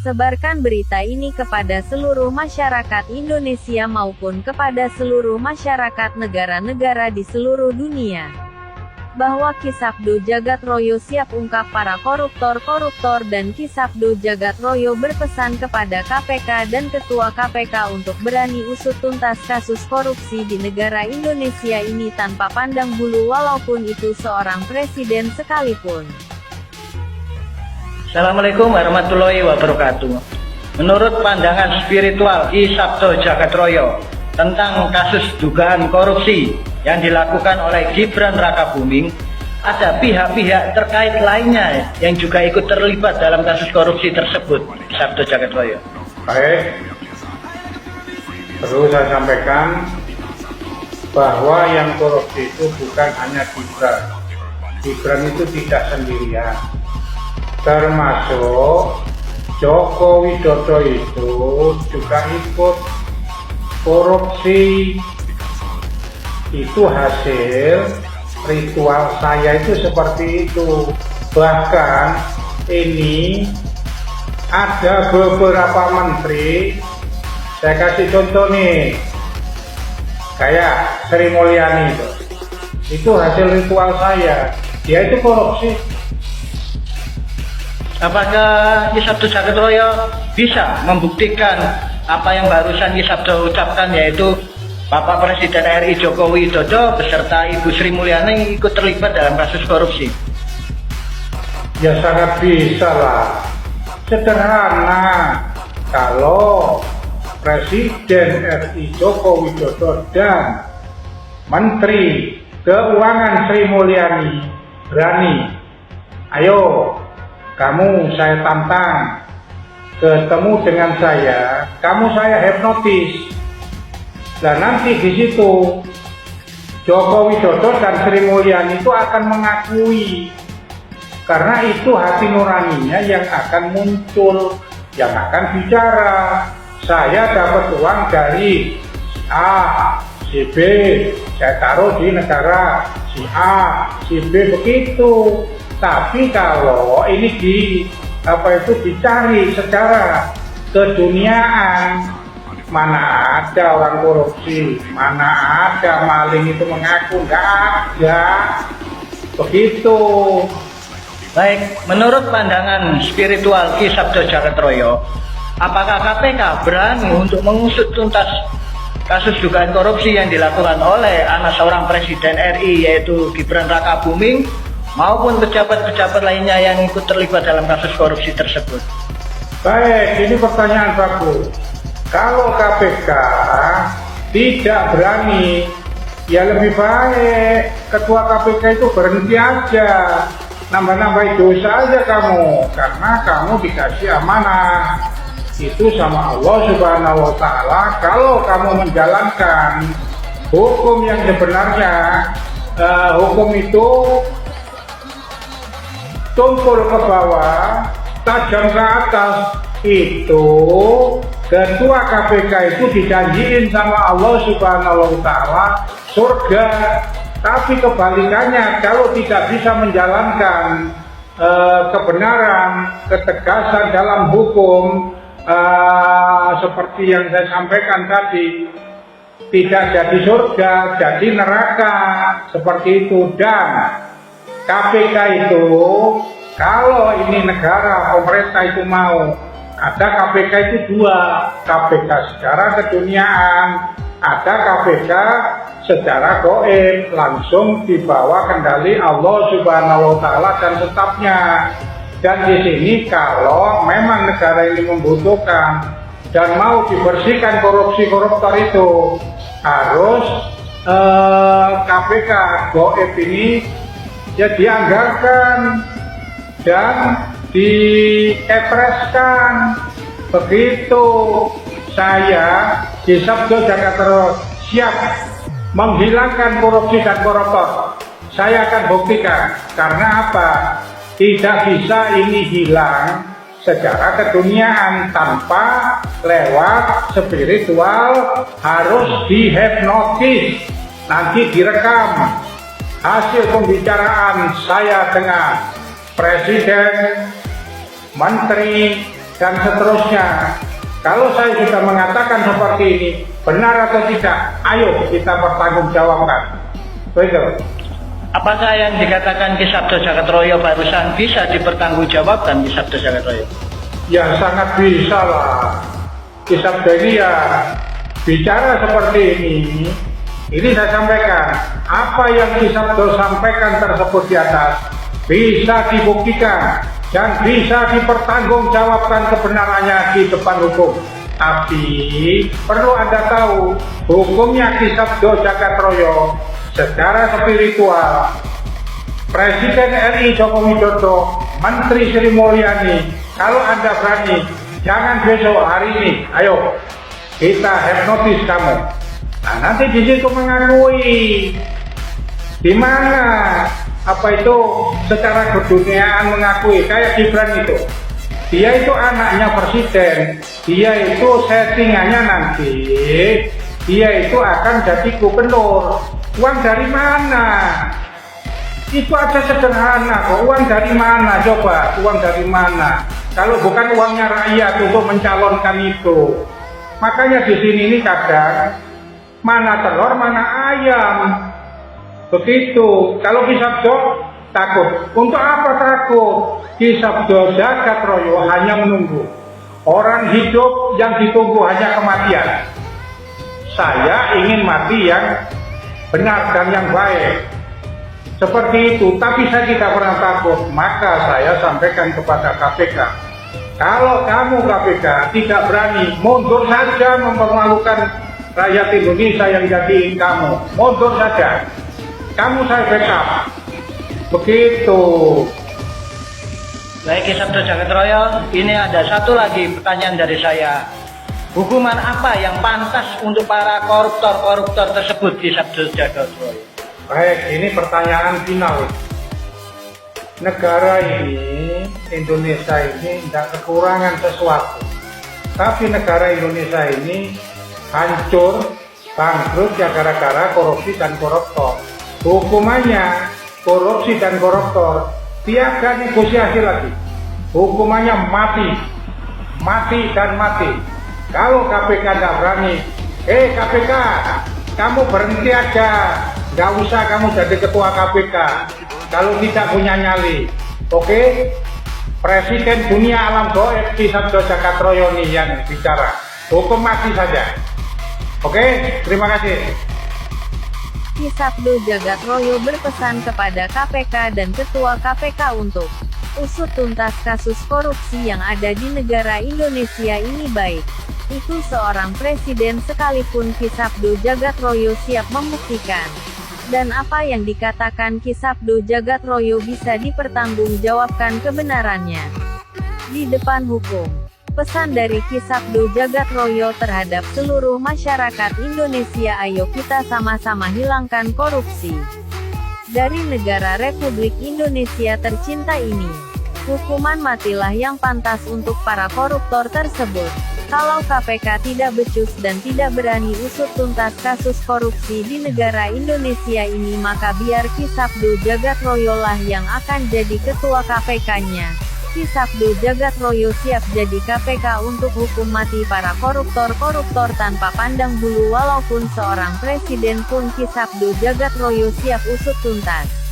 Sebarkan berita ini kepada seluruh masyarakat Indonesia maupun kepada seluruh masyarakat negara-negara di seluruh dunia. Bahwa Kisabdo Jagat Royo siap ungkap para koruptor-koruptor dan Kisabdo Jagat Royo berpesan kepada KPK dan Ketua KPK untuk berani usut tuntas kasus korupsi di negara Indonesia ini tanpa pandang bulu walaupun itu seorang presiden sekalipun. Assalamualaikum warahmatullahi wabarakatuh. Menurut pandangan spiritual Kisabdo Jagat Royo tentang kasus dugaan korupsi yang dilakukan oleh Gibran Rakabuming, ada pihak-pihak terkait lainnya yang juga ikut terlibat dalam kasus korupsi tersebut. Kisabdo Jagat Royo. Baik, perlu saya sampaikan bahwa yang korupsi itu bukan hanya Gibran. Gibran itu tidak sendirian. Termasuk Joko Widodo itu juga ikut korupsi. Itu hasil ritual saya itu seperti itu. Bahkan ini ada beberapa menteri, saya kasih contoh nih, kayak Sri Mulyani itu hasil ritual saya, dia itu korupsi. Apakah Kisabdo Jagat Royo bisa membuktikan apa yang barusan Kisabdo ucapkan, yaitu Bapak Presiden RI Joko Widodo beserta Ibu Sri Mulyani ikut terlibat dalam kasus korupsi? Ya sangat bisa lah. Sederhana, kalau Presiden RI Joko Widodo dan Menteri Keuangan Sri Mulyani berani, ayo kamu saya tantang, ketemu dengan saya, kamu saya hipnotis. Dan nanti di situ Joko Widodo dan Sri Mulyani itu akan mengakui, karena itu hati nuraninya yang akan muncul, yang akan bicara. Saya dapat uang dari si A, si B, saya taruh di negara si A, si B, begitu. Tapi kalau ini dicari secara keduniaan, mana ada orang korupsi, mana ada maling itu mengaku, nggak ada, begitu. Baik, menurut pandangan spiritual Kisabdo Jagat Royo, apakah KPK berani untuk mengusut tuntas kasus dugaan korupsi yang dilakukan oleh anak seorang presiden RI yaitu Gibran Rakabuming maupun pejabat-pejabat lainnya yang ikut terlibat dalam kasus korupsi tersebut? Baik, ini pertanyaan bagus. Kalau KPK tidak berani, ya lebih baik Ketua KPK itu berhenti aja, nambah-nambahin dosa aja kamu, karena kamu dikasih amanah itu sama Allah Subhanahu wa Ta'ala. Kalau kamu menjalankan hukum yang sebenarnya, hukum itu tumpul ke bawah, tajam ke atas, itu Ketua KPK itu dijanjiin sama Allah Subhanahu wa Ta'ala surga. Tapi kebalikannya, kalau tidak bisa menjalankan kebenaran, ketegasan dalam hukum, seperti yang saya sampaikan tadi, tidak jadi surga, jadi neraka, seperti itu. Dan KPK itu, kalau ini negara, pemerintah itu mau, ada KPK itu dua, KPK secara keduniaan, ada KPK secara gaib, langsung di bawah kendali Allah Subhanahu wa Ta'ala dan tetapnya. Dan di sini kalau memang negara ini membutuhkan dan mau dibersihkan korupsi koruptor itu, harus KPK gaib ini ya dianggarkan dan diepreskan. Begitu. Saya Kisabdo Jagat Royo siap menghilangkan korupsi dan koruptor. Saya akan buktikan. Karena apa? Tidak bisa ini hilang secara keduniaan tanpa lewat spiritual, harus dihipnotis, nanti direkam hasil pembicaraan saya dengan presiden, menteri, dan seterusnya. Kalau saya sudah mengatakan seperti ini, benar atau tidak, ayo kita pertanggungjawabkan. Begitu. Apakah yang dikatakan Ki Sabdo Jagat-Royo barusan bisa dipertanggungjawabkan Ki Sabdo Jagat-Royo? Ya sangat bisa lah. Ki Sabdo ini ya bicara seperti ini saya sampaikan. Apa yang Ki Sabdo sampaikan tersebut di atas bisa dibuktikan dan bisa dipertanggungjawabkan kebenarannya di depan hukum. Tapi perlu Anda tahu, hukumnya Ki Sabdo Jagat-Royo secara spiritual, Presiden RI Joko Widodo, Menteri Sri Mulyani, kalau Anda berani, jangan besok, hari ini, ayo kita hipnotis kamu. Nah, nanti di situ mengakui di mana apa itu secara keduniaan mengakui, kayak Gibran itu, dia itu anaknya presiden, dia itu settingannya nanti dia itu akan jadi gubernur. Uang dari mana? Itu aja sederhana kok. Uang dari mana? Coba, uang dari mana? Kalau bukan uangnya rakyat untuk mencalonkan itu. Makanya di sini ini kadang mana telur, mana ayam. Begitu. Kalau Ki Sabdo takut. Untuk apa takut? Ki Sabdo Jagat-Royo hanya menunggu. Orang hidup yang ditunggu hanya kematian. Saya ingin mati yang benar dan yang baik. Seperti itu, tapi saya tidak pernah takut. Maka saya sampaikan kepada KPK, kalau kamu KPK tidak berani, mundur saja mempermalukan rakyat Indonesia yang jadiin kamu. Mundur saja. Kamu saya backup. Begitu. Baik Ki Sabdo Jagat-Royo, ini ada satu lagi pertanyaan dari saya. Hukuman apa yang pantas untuk para koruptor-koruptor tersebut Ki Sabdo Jagat-Royo? Baik, ini pertanyaan final. Negara ini, Indonesia ini tidak kekurangan sesuatu. Tapi negara Indonesia ini hancur, bangkrut ya gara-gara korupsi dan koruptor. Hukumannya korupsi dan koruptor tiada negosiasi lagi. Hukumannya mati, mati dan mati. Kalau KPK tidak berani, KPK, kamu berhenti aja, nggak usah kamu jadi ketua KPK. Kalau tidak punya nyali, oke? Presiden dunia alam goib Ki Sabdo Jagat-Royo nih yang bicara, hukum mati saja. Oke, terima kasih. Ki Sabdo Jagat-Royo berpesan kepada KPK dan Ketua KPK untuk usut tuntas kasus korupsi yang ada di negara Indonesia ini, baik itu seorang presiden sekalipun Ki Sabdo Jagat-Royo siap membuktikan. Dan apa yang dikatakan Ki Sabdo Jagat-Royo bisa dipertanggungjawabkan kebenarannya di depan hukum. Pesan dari Ki Sabdo Jagat-Royo terhadap seluruh masyarakat Indonesia, ayo kita sama-sama hilangkan korupsi dari negara Republik Indonesia tercinta ini. Hukuman matilah yang pantas untuk para koruptor tersebut. Kalau KPK tidak becus dan tidak berani usut tuntas kasus korupsi di negara Indonesia ini, maka biar Ki Sabdo Jagat-Royo lah yang akan jadi ketua KPK-nya. Ki Sabdo Jagat-Royo siap jadi KPK untuk hukum mati para koruptor-koruptor tanpa pandang bulu. Walaupun seorang presiden pun Ki Sabdo Jagat-Royo siap usut tuntas.